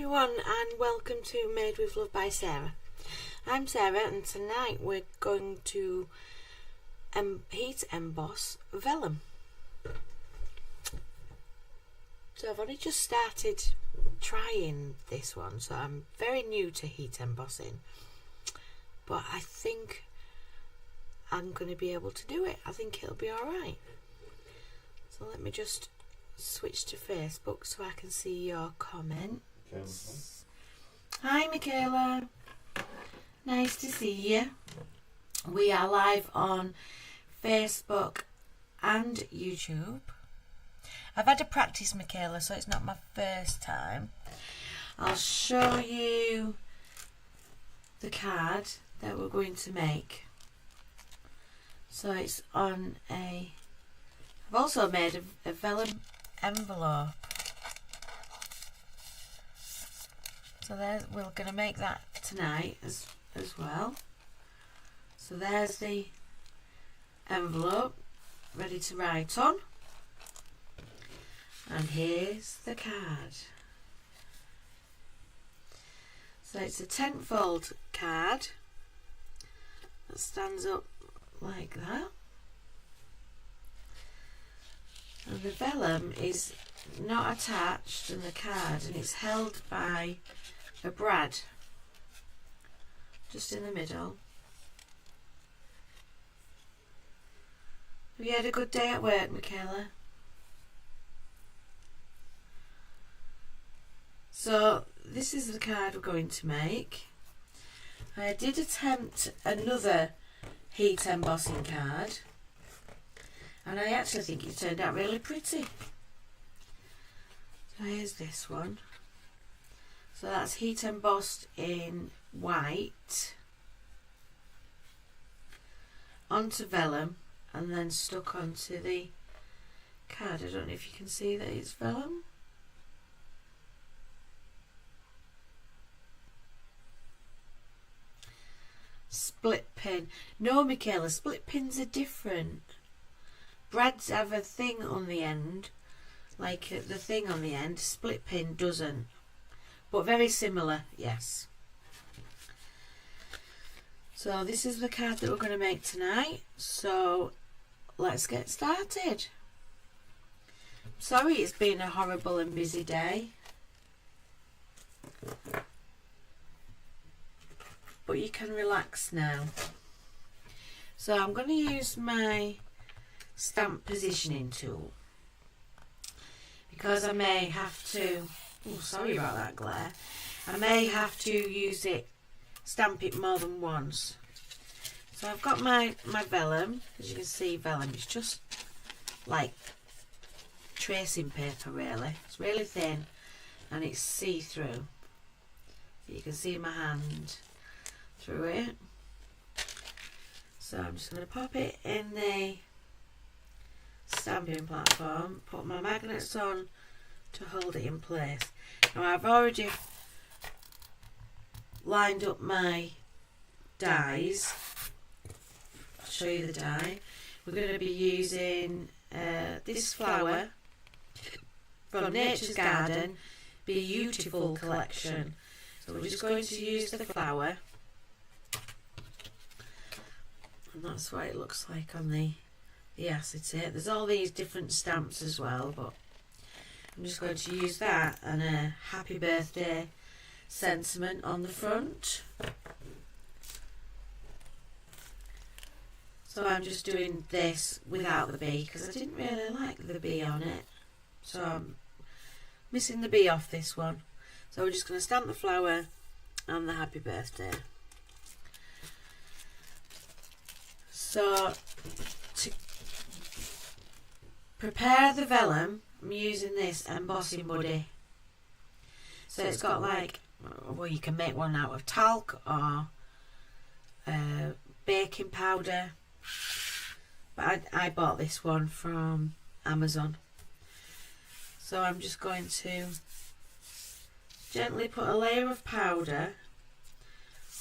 everyone and welcome to Made with Love by Sarah. I'm Sarah and tonight we're going to heat emboss vellum. So I've only just started trying this one, so I'm very new to heat embossing, but I think I'm going to be able to do it. I think it'll be alright. So let me just switch to Facebook so I can see your comments. Hi Michaela, nice to see you. We are live on Facebook and YouTube. I've had to practice, Michaela, so it's not my first time. I'll show you the card that we're going to make. So it's on I've also made a vellum envelope. So we're going to make that tonight as well. So there's the envelope ready to write on. And here's the card. So it's a 10-fold card that stands up like that. And the vellum is not attached in the card, and it's held by a brad just in the middle. Have you had a good day at work, Michaela? So this is the card we're going to make. I did attempt another heat embossing card, and I actually think it turned out really pretty. So here's this one. So that's heat embossed in white onto vellum and then stuck onto the card. I don't know if you can see that it's vellum. Split pin. No, Michaela, split pins are different. Brads have a thing on the end, like the thing on the end. Split pin doesn't, but very similar, yes. So this is the card that we're going to make tonight, so let's get started. Sorry it's been a horrible and busy day, but you can relax now. So I'm going to use my stamp positioning tool because I may have to, oh sorry about that glare, I may have to use it, stamp it more than once. So I've got my vellum. As you can see, vellum is just like tracing paper really. It's really thin and it's see-through. You can see my hand through it. So I'm just going to pop it in the stamping platform, put my magnets on to hold it in place. Now I've already lined up my dies. I'll show you the die. We're going to be using this flower from Nature's Garden Beautiful collection. So we're just going to use the flower, and that's what it looks like on the acetate. There's all these different stamps as well, but I'm just going to use that and a happy birthday sentiment on the front. So I'm just doing this without the bee because I didn't really like the bee on it, so I'm missing the bee off this one. So we're just going to stamp the flower and the happy birthday. So to prepare the vellum, I'm using this embossing buddy. So it's got like, well, you can make one out of talc or baking powder, but I bought this one from Amazon. So I'm just going to gently put a layer of powder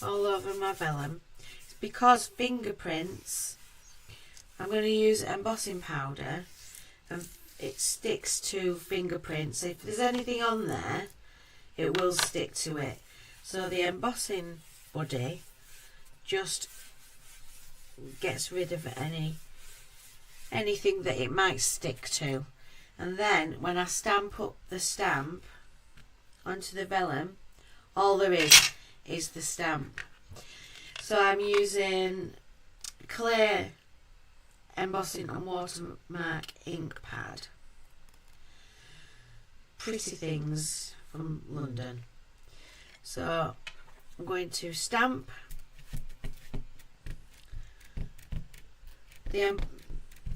all over my vellum. It's because fingerprints, I'm going to use embossing powder and it sticks to fingerprints. If there's anything on there, it will stick to it. So the embossing buddy just gets rid of anything that it might stick to. And then when I stamp up the stamp onto the vellum, all there is the stamp. So I'm using clear embossing and watermark ink pad. Pretty Things from London. So I'm going to stamp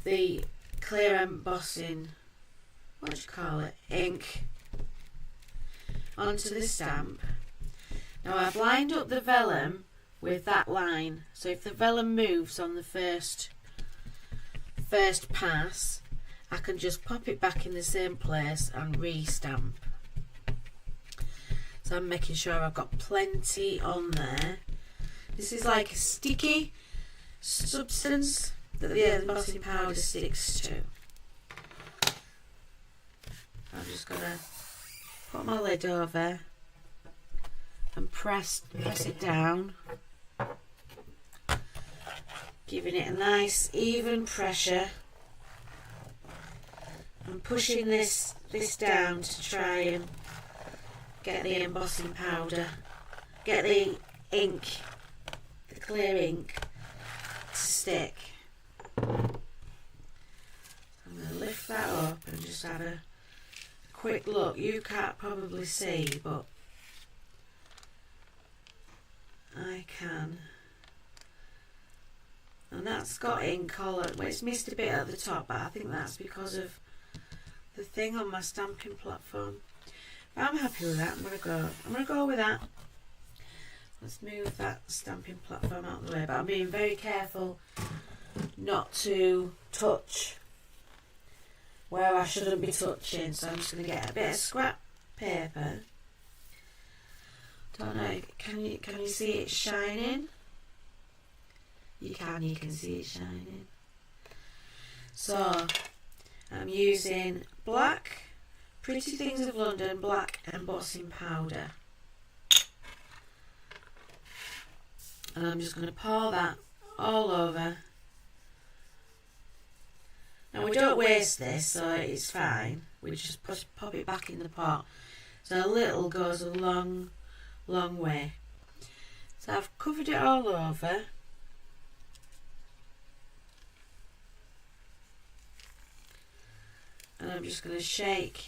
the clear embossing, what do you call it, ink onto the stamp. Now I've lined up the vellum with that line, so if the vellum moves on the first pass, I can just pop it back in the same place and re-stamp. So I'm making sure I've got plenty on there. This is like a sticky substance that the embossing powder sticks to. I'm just going to put my lid over and press it down, giving it a nice even pressure and pushing this down to try and get the embossing powder, get the ink, the clear ink, to stick. I'm going to lift that up and just have a quick look. You can't probably see, but I can. And that's got ink all over. Well, it's missed a bit at the top, but I think that's because of the thing on my stamping platform. But I'm happy with that. I'm gonna go with that. Let's move that stamping platform out of the way. But I'm being very careful not to touch where I shouldn't be touching. So I'm just gonna get a bit of scrap paper. Don't know. Can you see it shining? You can see it shining. So I'm using black Pretty Things of London black embossing powder, and I'm just going to pour that all over. Now we don't waste this, so it's fine. We just pop it back in the pot. So a little goes a long way. So I've covered it all over. And I'm just going to shake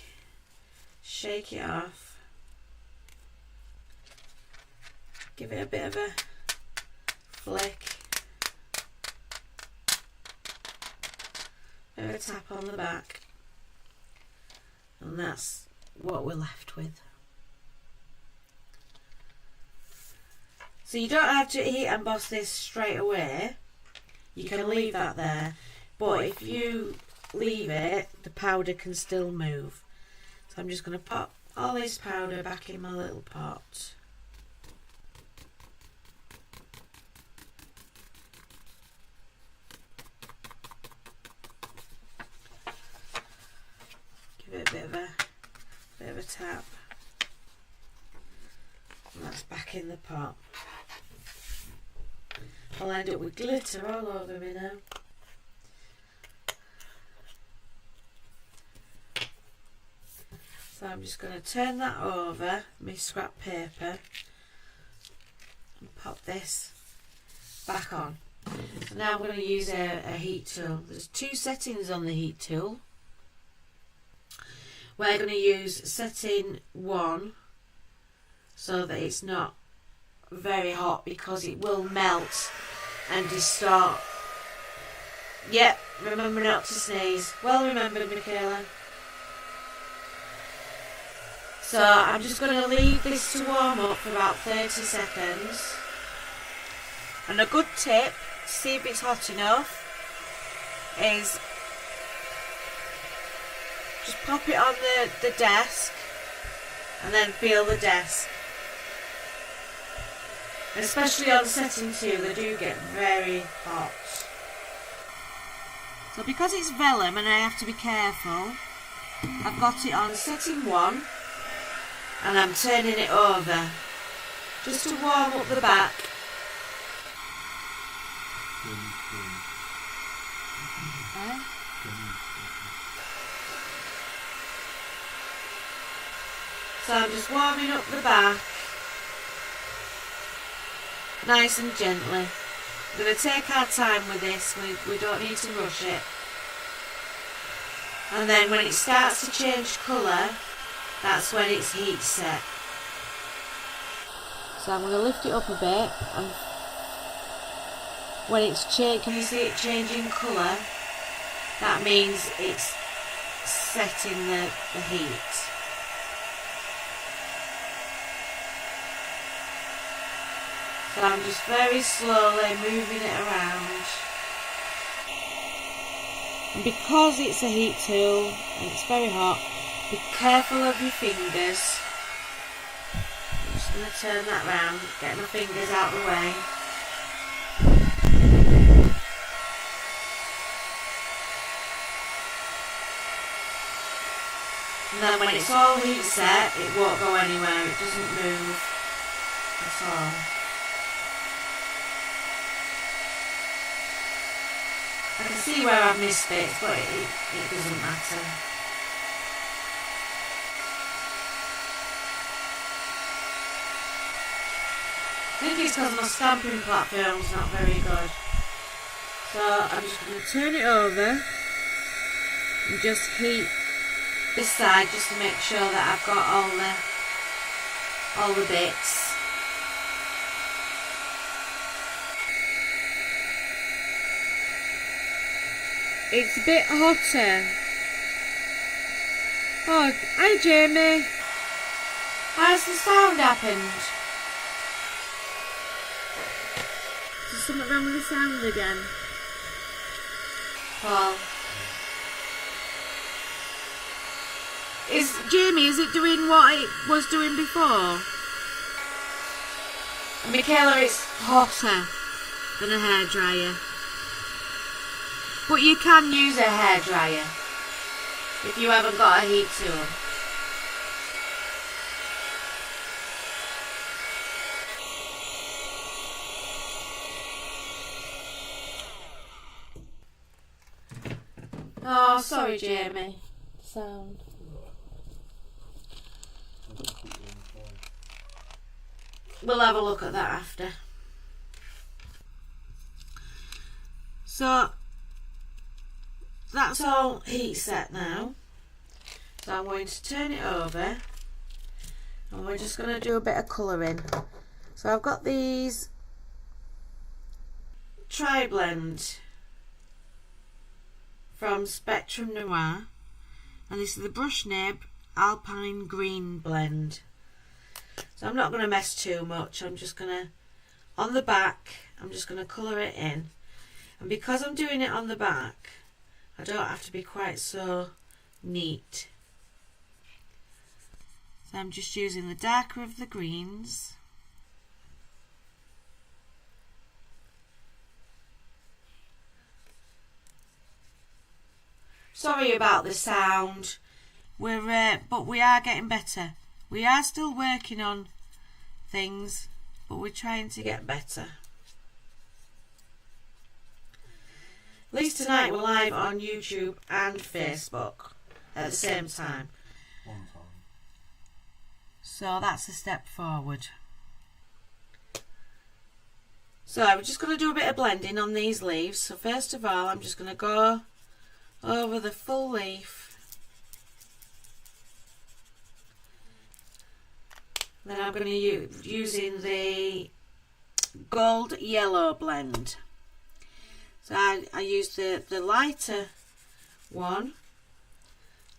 it off. Give it a bit of a flick. Bit of a tap on the back. And that's what we're left with. So you don't have to heat emboss this straight away. You can leave that there. But if you leave it, the powder can still move. So I'm just going to pop all this powder back in my little pot. Give it a bit of a tap. And that's back in the pot. I'll end up with glitter all over me now. So I'm just going to turn that over, my scrap paper, and pop this back on. So now I'm going to use a heat tool. There's two settings on the heat tool. We're going to use setting 1 so that it's not very hot, because it will melt and distort. Yep, remember not to sneeze. Well remembered, Michaela. So I'm just going to leave this to warm up for about 30 seconds. And a good tip to see if it's hot enough is just pop it on the desk and then feel the desk. Especially on setting 2, they do get very hot. So because it's vellum and I have to be careful, I've got it on setting 1. and I'm turning it over just to warm up the back. So I'm just warming up the back nice and gently. We're going to take our time with this, we don't need to rush it. And then when it starts to change colour, that's when it's heat set. So I'm going to lift it up a bit, and when it's changed, can you see it changing colour? That means it's setting the heat. So I'm just very slowly moving it around. And because it's a heat tool and it's very hot, be careful of your fingers. I'm just going to turn that round, get my fingers out of the way. And then when it's all heat set, it won't go anywhere, it doesn't move. That's all. I can see where I've missed bits, but it doesn't matter. I think it's because my stamping platform's not very good. So I'm just going to turn it over and just heat this side just to make sure that I've got all the bits. It's a bit hotter. Oh, hi Jamie. How's the sound happened? Is there something wrong with the sound again? Paul. Is it doing what it was doing before? Michaela, it's hotter than a hairdryer. But you can use a hairdryer if you haven't got a heat tool. Oh, sorry Jamie. Sound. We'll have a look at that after. So that's all heat set now. So I'm going to turn it over and we're just going to do a bit of colouring. So I've got these Tri-Blend from Spectrum Noir, and this is the Brush Nib Alpine Green blend. So I'm not going to mess too much. I'm just going to, on the back, I'm just going to colour it in. And because I'm doing it on the back, I don't have to be quite so neat. So I'm just using the darker of the greens. Sorry about the sound. But we are getting better. We are still working on things, but we're trying to get better. At least tonight we're live on YouTube and Facebook at the same time. So that's a step forward. So we're just going to do a bit of blending on these leaves. So first of all, I'm just going to go over the full leaf. Then I'm going to using the gold yellow blend. So I used the lighter one.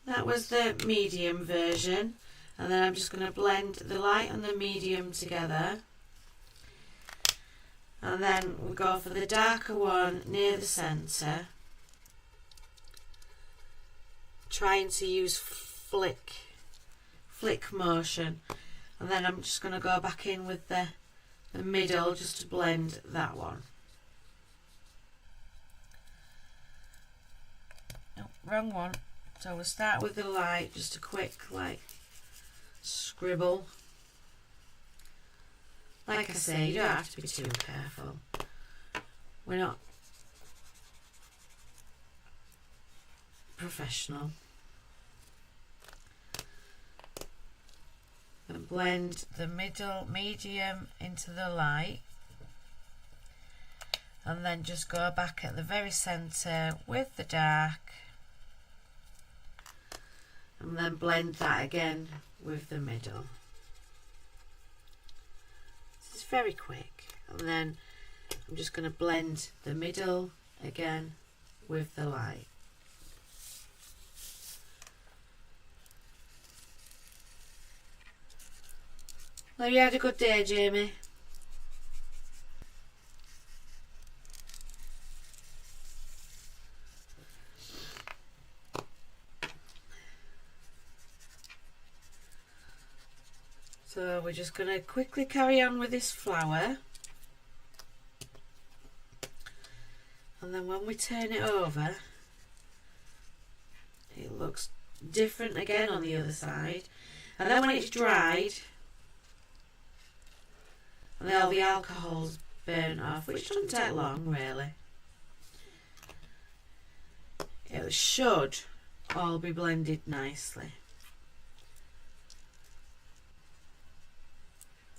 That was the medium version. And then I'm just going to blend the light and the medium together. And then we'll go for the darker one near the centre. Trying to use flick motion. And then I'm just going to go back in with the middle just to blend that one. No, wrong one. So we'll start with the light, just a quick like scribble. Like I say, you don't have to be too careful. We're not professional. And blend the medium into the light, and then just go back at the very centre with the dark, and then blend that again with the middle. This is very quick. And then I'm just going to blend the middle again with the light. Well, you had a good day, Jamie. So we're just going to quickly carry on with this flower. And then when we turn it over, it looks different again on the other side. And then when it's dried, and then all the alcohol's burnt off, which doesn't take long really, it should all be blended nicely.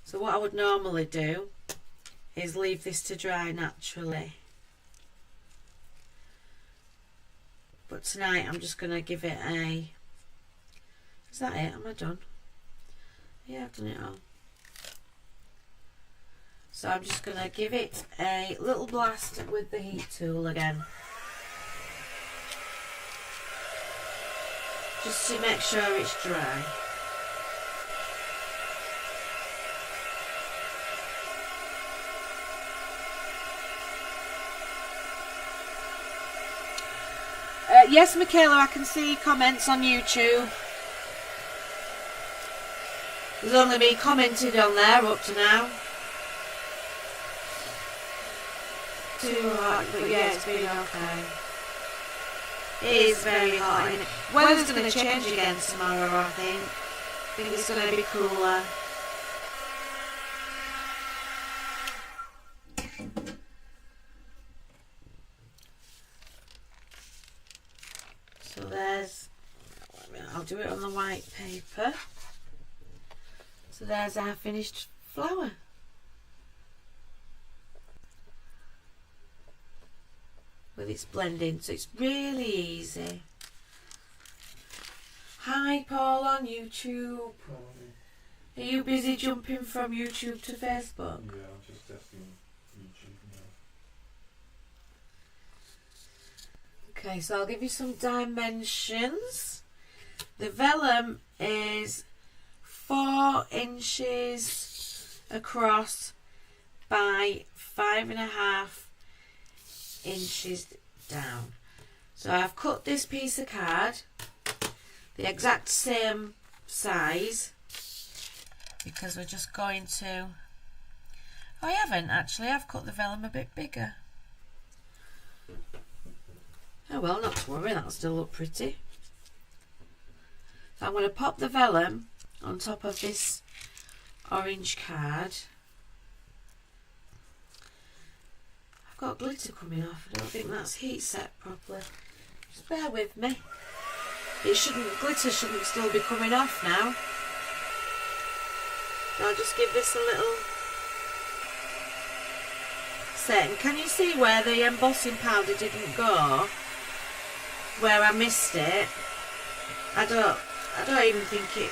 So what I would normally do is leave this to dry naturally. But tonight I'm just going to give it a... Is that it? Am I done? Yeah, I've done it all. So I'm just going to give it a little blast with the heat tool again. Just to make sure it's dry. Yes, Michaela, I can see comments on YouTube. There's only me commented on there up to now. Too hot, but yeah, it's been okay. It is very hot, isn't it? Weather's going to change again tomorrow, I think. I think it's going to be cooler. So there's, I'll do it on the white paper. So there's our finished flower. With its blending, so it's really easy. Hi Paul on YouTube. Are you busy jumping from YouTube to Facebook? Yeah, I'm just testing YouTube now. Okay, so I'll give you some dimensions. The vellum is 4 inches across by 5.5 inches down. So I've cut this piece of card the exact same size because we're just going to... Oh, I haven't actually, I've cut the vellum a bit bigger. Oh well, not to worry, that'll still look pretty. So I'm going to pop the vellum on top of this orange card. I've got glitter coming off, I don't think that's heat set properly. Just bear with me. Glitter shouldn't still be coming off now. So I'll just give this a little set. And can you see where the embossing powder didn't go? Where I missed it? I don't even think it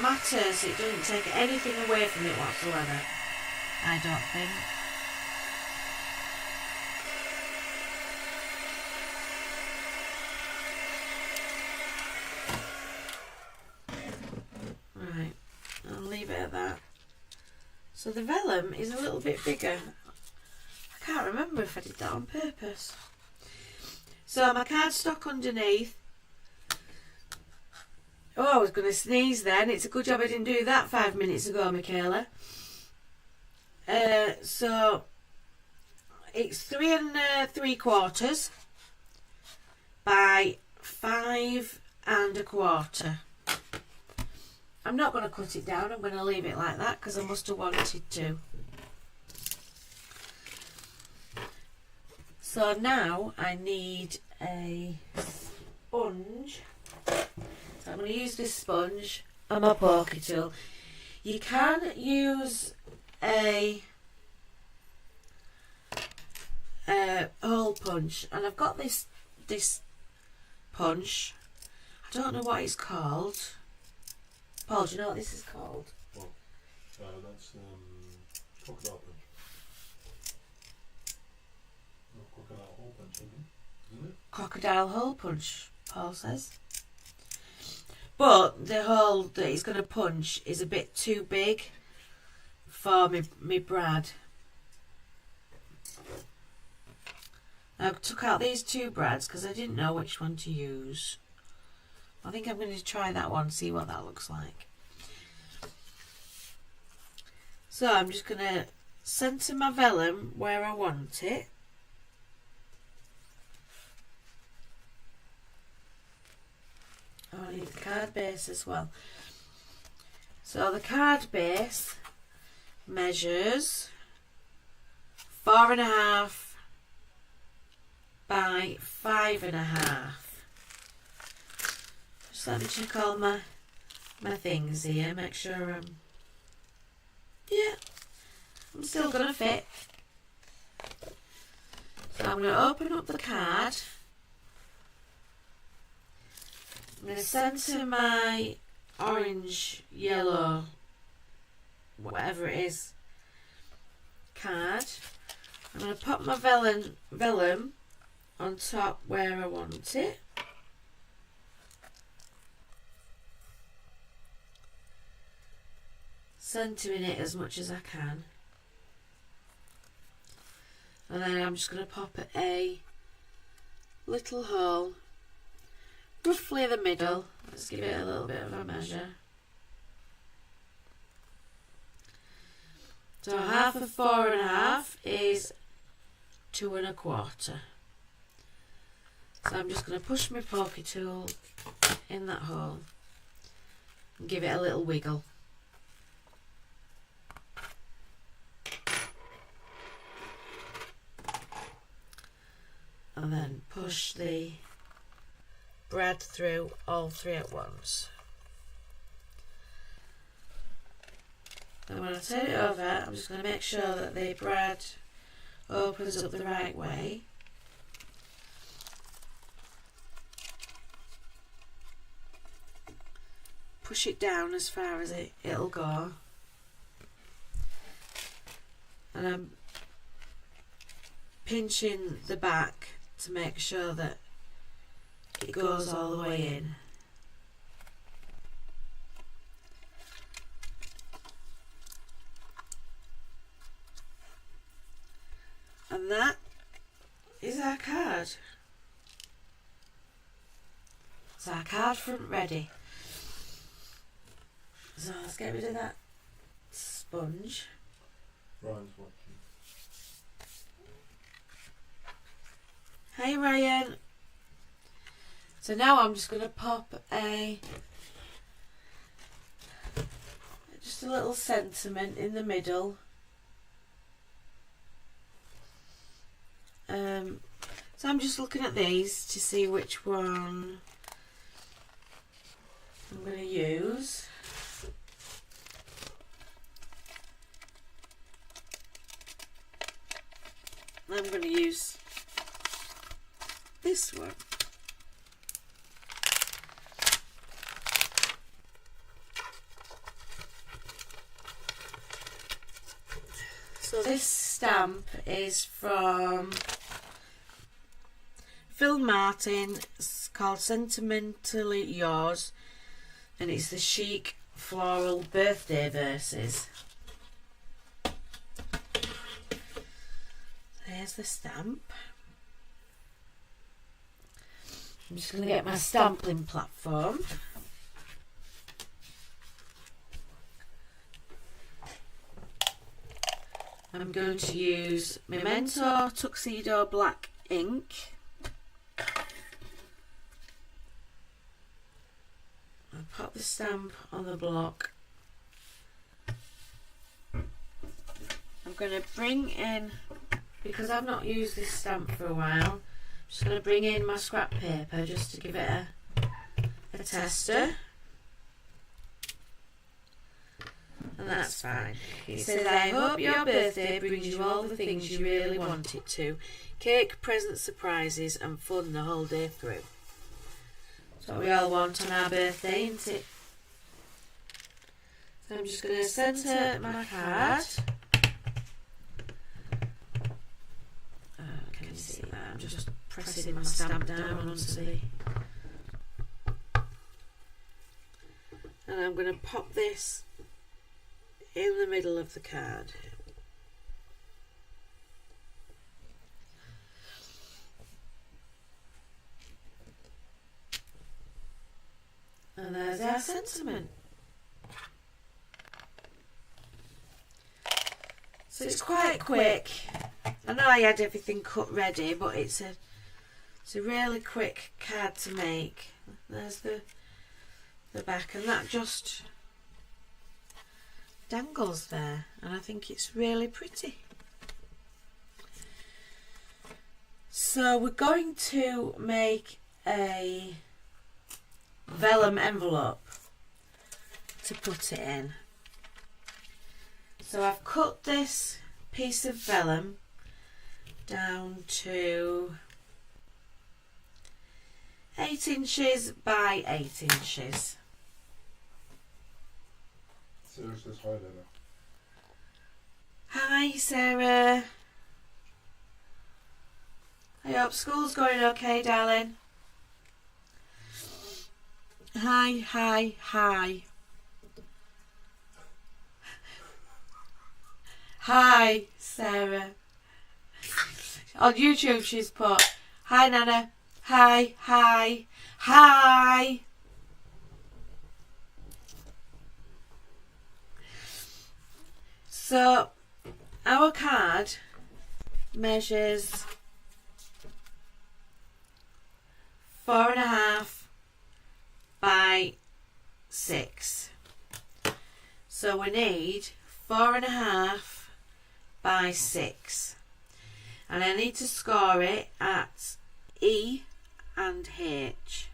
matters. It doesn't take anything away from it whatsoever, I don't think. Right, I'll leave it at that. So the vellum is a little bit bigger. I can't remember if I did that on purpose. So my cardstock underneath. Oh, I was going to sneeze then. It's a good job I didn't do that 5 minutes ago, Michaela. So it's 3 3/4 by 5 1/4. I'm not going to cut it down, I'm going to leave it like that because I must have wanted to. So now I need a sponge. So I'm going to use this sponge and my poker tool. You can use a hole punch, and I've got this punch. I don't know what it's called. Paul, do you know what this is called? Well, that's crocodile punch. No, crocodile hole punch, isn't it? Crocodile hole punch, Paul says. But the hole that he's going to punch is a bit too big for me brad. I took out these two brads because I didn't know which one to use. I think I'm going to try that one, see what that looks like. So I'm just going to centre my vellum where I want it. Oh, I need the card base as well. So the card base measures 4.5 by 5.5. Just let me check all my things here, make sure I'm still gonna fit. So I'm gonna open up the card. I'm going to centre my orange, yellow, whatever it is, card. I'm going to pop my vellum on top where I want it. Centering it as much as I can. And then I'm just going to pop a little hole roughly the middle. Let's give it a little bit of a measure. So half of 4.5 is 2.25. So I'm just going to push my poker tool in that hole and give it a little wiggle. And then push the brad through all three at once. Then when I turn it over, I'm just going to make sure that the brad opens up the right way. Push it down as far as it'll go. And I'm pinching the back to make sure that it goes all the way in. And that is our card. It's our card front ready. So let's get rid of that sponge. Ryan's watching. Hey Ryan. So now I'm just going to pop just a little sentiment in the middle. So I'm just looking at these to see which one I'm going to use. I'm going to use this one. So this stamp is from Phil Martin. It's called Sentimentally Yours, and it's the Chic Floral Birthday Verses. There's the stamp. I'm just going to get my stamping platform. I'm going to use Memento Tuxedo Black ink. I'll pop the stamp on the block. I'm going to bring in, because I've not used this stamp for a while, I'm just going to bring in my scrap paper just to give it a tester. And that's fine. It says, I hope your birthday brings you all the things you really want it to. Cake, presents, surprises and fun the whole day through. That's what we all want on our birthday, isn't it? So I'm just going to centre my card. Can you see that? I'm just pressing my stamp down onto the... And I'm going to pop this in the middle of the card. And there's our sentiment. So it's quite quick. I know I had everything cut ready, but it's a really quick card to make. There's the back, and that just dangles there, and I think it's really pretty. So we're going to make a vellum envelope to put it in. So I've cut this piece of vellum down to 8 inches by 8 inches. Sarah says hi there. Hi Sarah. I hope school's going okay, darling. Hi, hi, hi. Hi, Sarah. On YouTube she's put, hi Nana, hi, hi, hi. So, our card measures 4.5 by 6. So we need 4.5 by 6. And I need to score it at E and H.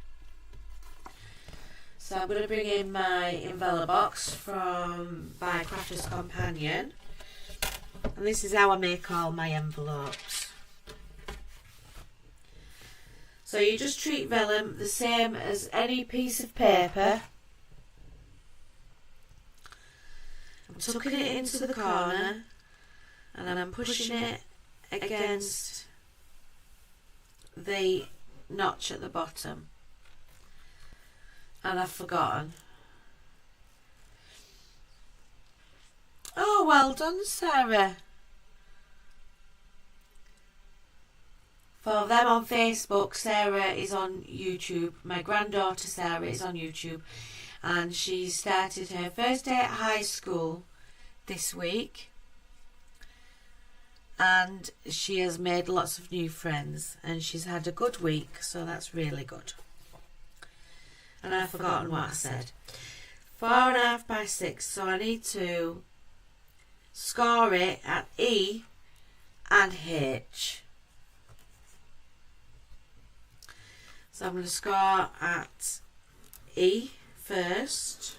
So I'm going to bring in my envelope box by Crafter's Companion. And this is how I make all my envelopes. So you just treat vellum the same as any piece of paper. I'm tucking it into the corner and then I'm pushing it against the notch at the bottom. And I've forgotten. Oh, well done, Sarah. For them on Facebook, Sarah is on YouTube. My granddaughter Sarah is on YouTube. And she started her first day at high school this week. And she has made lots of new friends. And she's had a good week, so that's really good. And I've forgotten what I said. 4.5 by 6. So I need to score it at E and H. So I'm going to score at E first.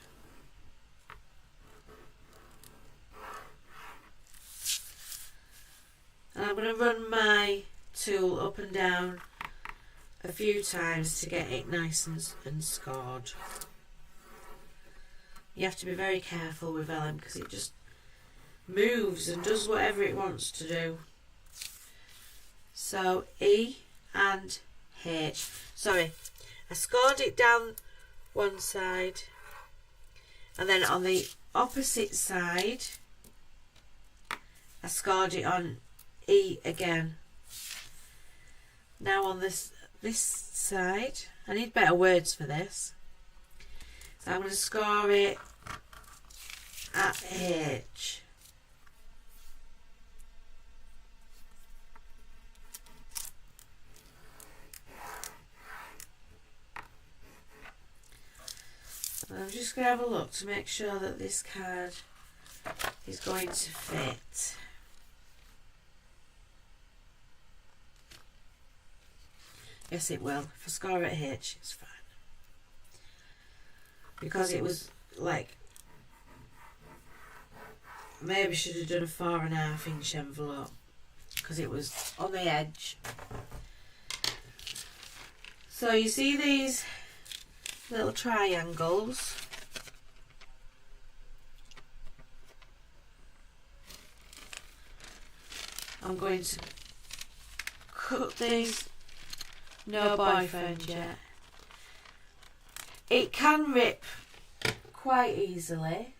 And I'm going to run my tool up and down a few times to get it nice and scored. You have to be very careful with vellum because it just moves and does whatever it wants to do. So E and H. Sorry, I scored it down one side and then on the opposite side I scored it on E again. Now on this side, I need better words for this. So I'm going to score it at H. just going to have a look to make sure that this card is going to fit. Yes, it will. If I score at H, it's fine. Because it was like, maybe should have done a 4.5 inch envelope because it was on the edge. So you see these little triangles. I'm going to cut these. No boyfriend yet. It can rip quite easily.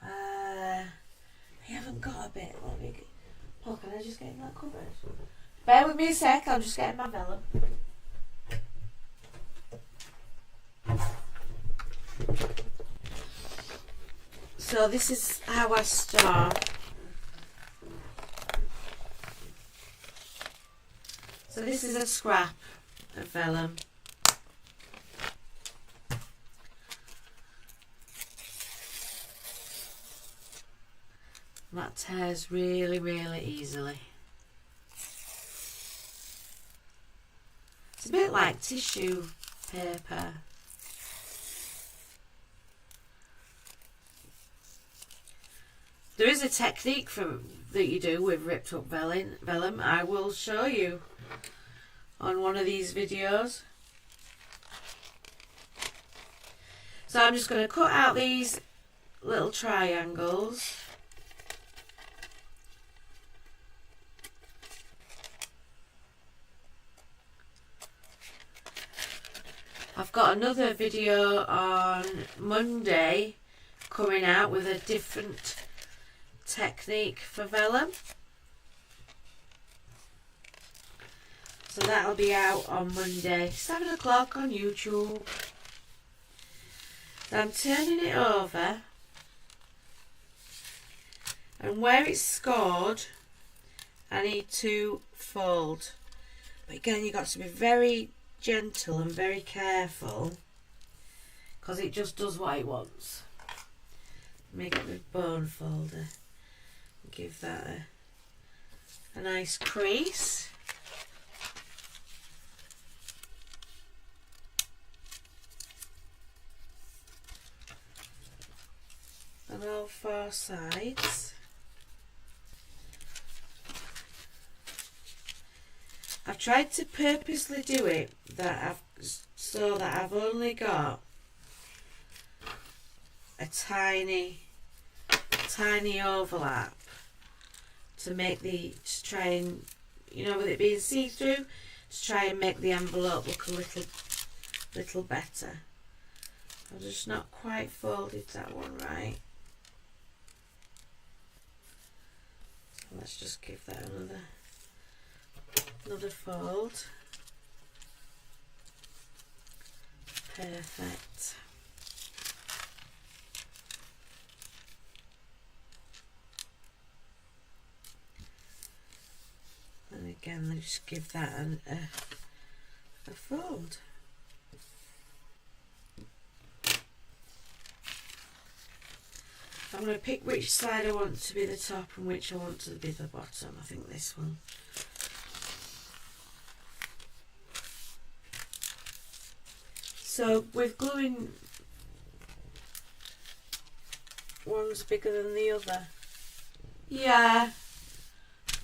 I haven't got a bit. Let me get, oh, can I just get in that cupboard? Bear with me a sec, I'm just getting my vellum. So this is how I start. So this is a scrap of vellum. That tears really, really easily. It's a bit like tissue paper. There is a technique that you do with ripped up vellum. I will show you on one of these videos. So I'm just going to cut out these little triangles. I've got another video on Monday coming out with a different technique for vellum. So that'll be out on Monday, 7 o'clock on YouTube. So I'm turning it over, and where it's scored, I need to fold. But again, you've got to be very gentle and very careful because it just does what it wants. Make it with bone folder. Give that a nice crease. On all 4 sides. I've tried to purposely do it so that I've only got a tiny overlap to try and, you know, with it being see-through, to try and make the envelope look a little better. I've just not quite folded that one right. So let's just give that another fold. Perfect. And again, let's just give that a fold. I'm going to pick which side I want to be the top and which I want to be the bottom. I think this one. So with gluing, one's bigger than the other. Yeah,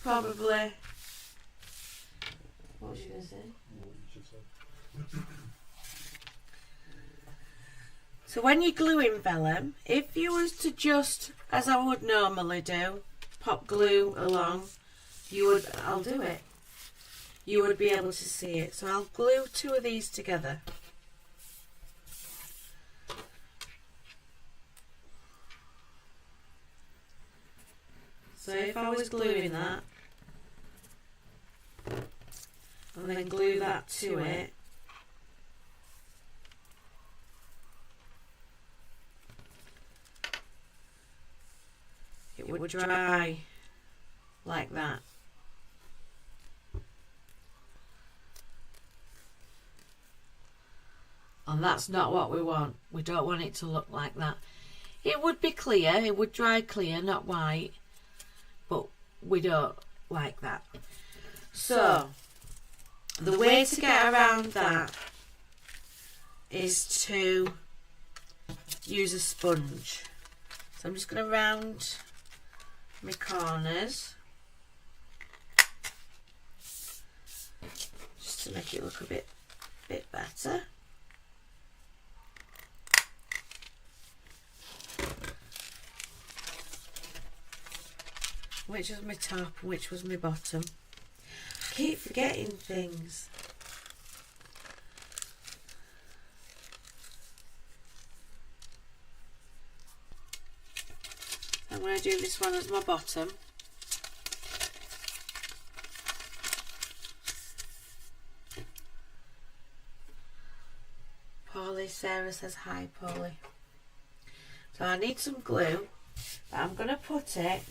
probably. What was you going to say? So when you're gluing vellum, if you was to just, as I would normally do, pop glue along, I'll do it. You would be able to see it. So I'll glue 2 of these together. So if I was gluing that, and then glue that to it, it would dry like that. And that's not what we want. We don't want it to look like that. It would be clear, it would dry clear, not white, but we don't like that. So, the way to get around that is to use a sponge. So I'm just going to round my corners just to make it look a bit better. Which was my top and which was my bottom. I keep forgetting things. I'm going to do this one as my bottom. Polly, Sarah says hi, Polly. So I need some glue, but I'm going to put it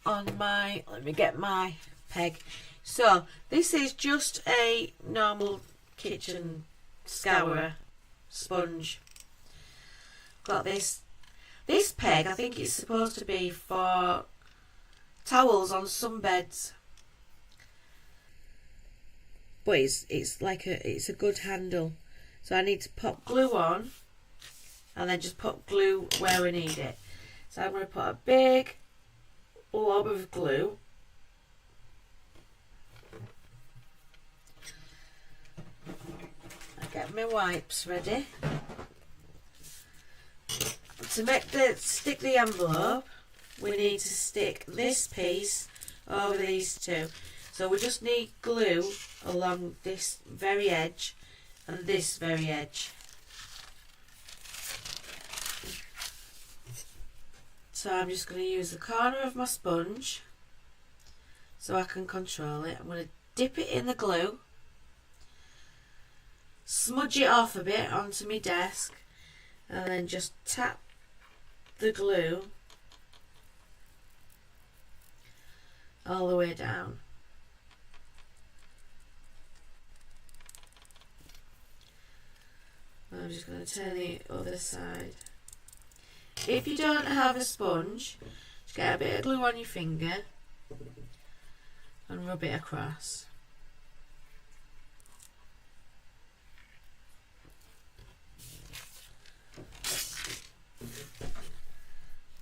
on my, let me get my peg. So this is just a normal kitchen scourer sponge. Got this peg, I think it's supposed to be for towels on some beds, but it's like it's a good handle. So I need to pop glue on and then just put glue where we need it. So I'm going to put a big blob of glue. I get my wipes ready. To stick the envelope, we need to stick this piece over these two. So we just need glue along this very edge and this very edge. So I'm just going to use the corner of my sponge so I can control it. I'm going to dip it in the glue, smudge it off a bit onto my desk, and then just tap the glue all the way down. I'm just going to turn the other side. If you don't have a sponge, just get a bit of glue on your finger and rub it across.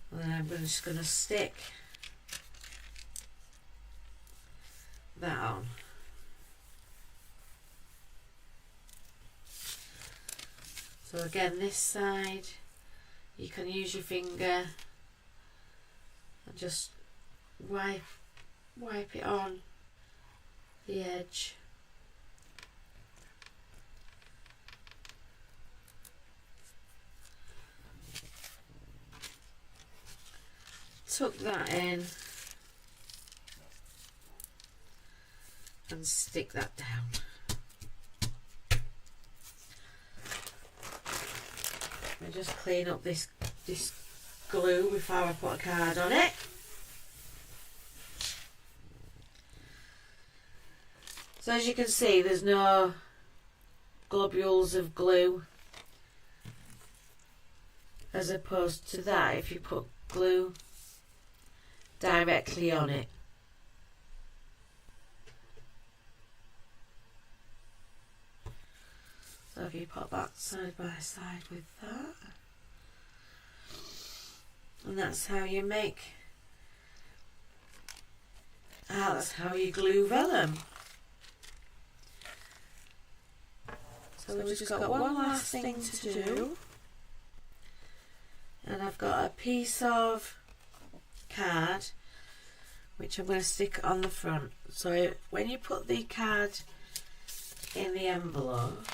And then I'm just going to stick that on. So again, this side, you can use your finger and just wipe it on the edge. Tuck that in and stick that down. I just clean up this glue before I put a card on it. So as you can see, there's no globules of glue, as opposed to that if you put glue directly on it. So if you put that side by side with that, and that's how you make, that's how you glue vellum. So we've just got one last thing to do, and I've got a piece of card which I'm going to stick on the front. So when you put the card in the envelope,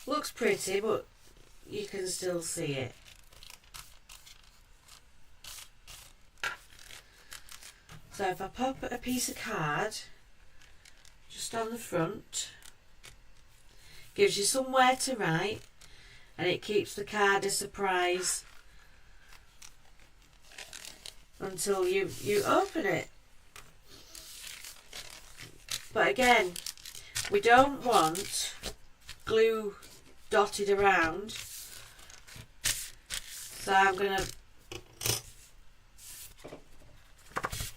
looks pretty, but you can still see it. So if I pop a piece of card just on the front, gives you somewhere to write, and it keeps the card a surprise until you open it. But again, we don't want glue dotted around, so I'm going to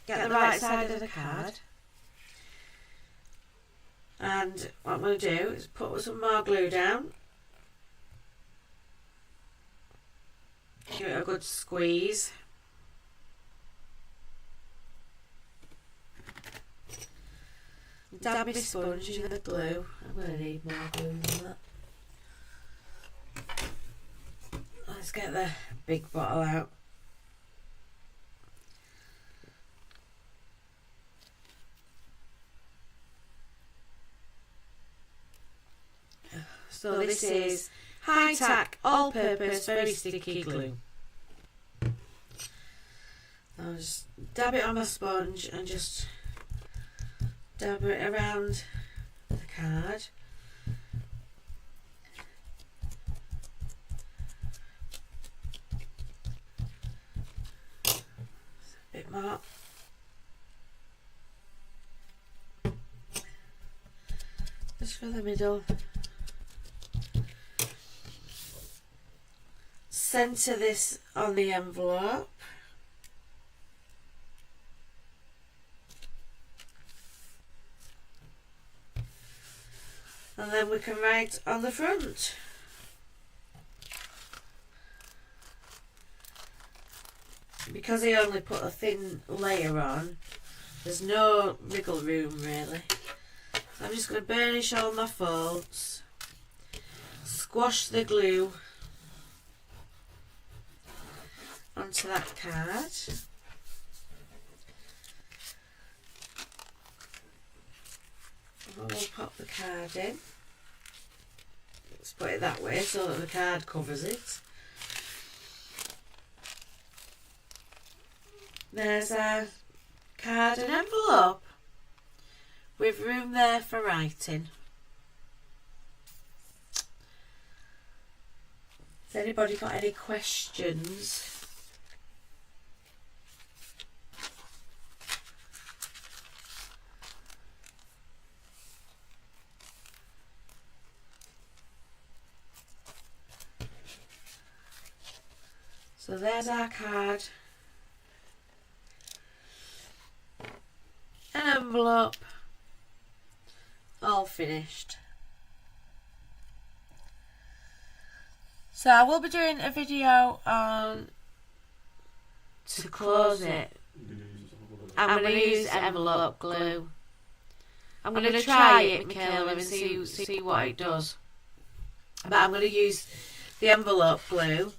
get the right side of the card, and what I'm going to do is put some more glue down, give it a good squeeze, dab my sponge in the glue. I'm going to need more glue than that. Let's get the big bottle out. So this is high-tack, all-purpose, very sticky glue. I'll just dab it on my sponge and just dab it around the card. A bit more. Just for the middle. Centre this on the envelope. And then we can write on the front. Because I only put a thin layer on, there's no wriggle room really. So I'm just going to burnish all my folds, squash the glue onto that card. And we'll pop the card in. Let's put it that way so that the card covers it. There's our card and envelope with room there for writing. Has anybody got any questions? So there's our card, an envelope, all finished. So I will be doing a video on to close it. I'm going to use envelope glue. I'm going to try it, Michaela, and see what it does. But I'm going to use the envelope glue,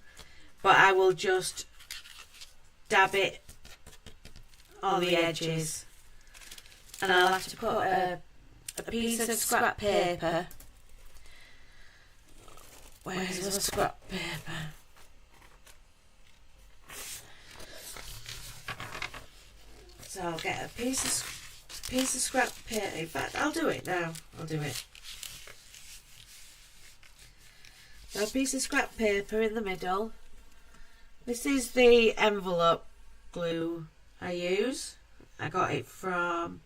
but I will just dab it on the edges. And I'll have to put a piece of scrap paper. Where's the scrap paper? So I'll get a piece of scrap paper. In fact, I'll do it now. I'll do it. So a piece of scrap paper in the middle. This is the envelope glue I use. I got it from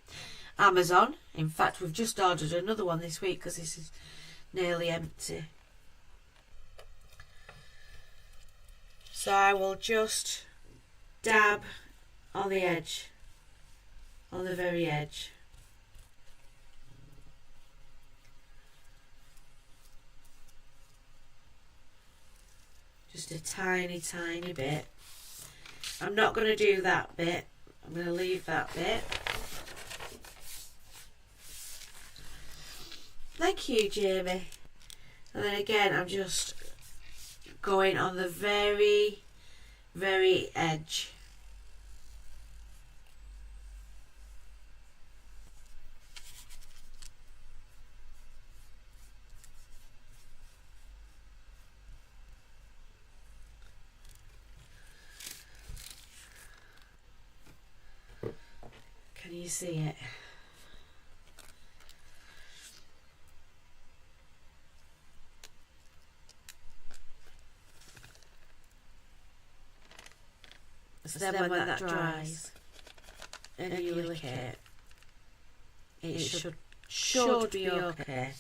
Amazon. In fact, we've just ordered another one this week because this is nearly empty. So I will just dab on the edge, on the very edge. Just a tiny, tiny bit. I'm not going to do that bit. I'm going to leave that bit. Thank you, Jamie. And then again, I'm just going on the very, very edge. Can you see it? So then when that dries and you lick it, it should be okay.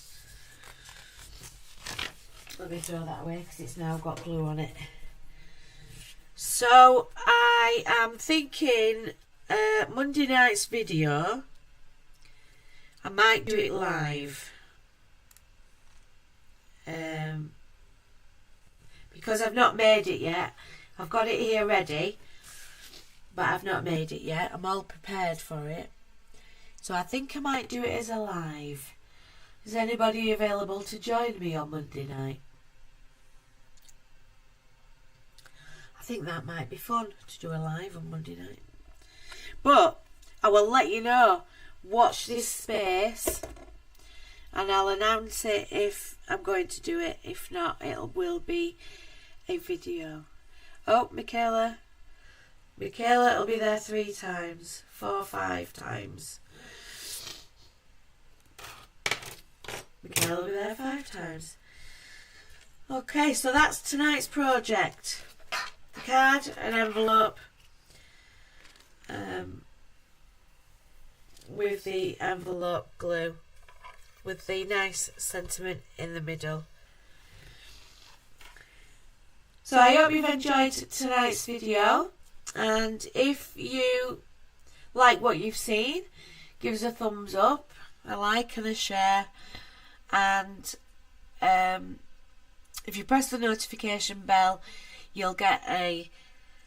Let me throw that away because it's now got glue on it. So I am thinking Monday night's video, I might do it live. Because I've not made it yet. I've got it here ready, but I've not made it yet. I'm all prepared for it. So I think I might do it as a live. Is anybody available to join me on Monday night? I think that might be fun to do a live on Monday night. But I will let you know. Watch this space and I'll announce it if I'm going to do it. If not, it will be a video. Oh, Michaela will be there 3 times, 4, 5 times. Michaela will be there 5 times. Okay, so that's tonight's project. The card, an envelope, with the envelope glue, with the nice sentiment in the middle. So I hope you've enjoyed tonight's video, and if you like what you've seen, give us a thumbs up, a like and a share, and if you press the notification bell, you'll get a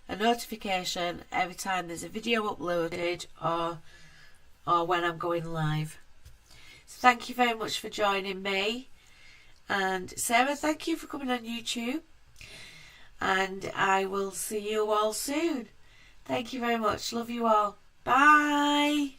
notification every time there's a video uploaded or when I'm going live. So thank you very much for joining me, and Sarah, thank you for coming on YouTube, and I will see you all soon. Thank you very much. Love you all. Bye.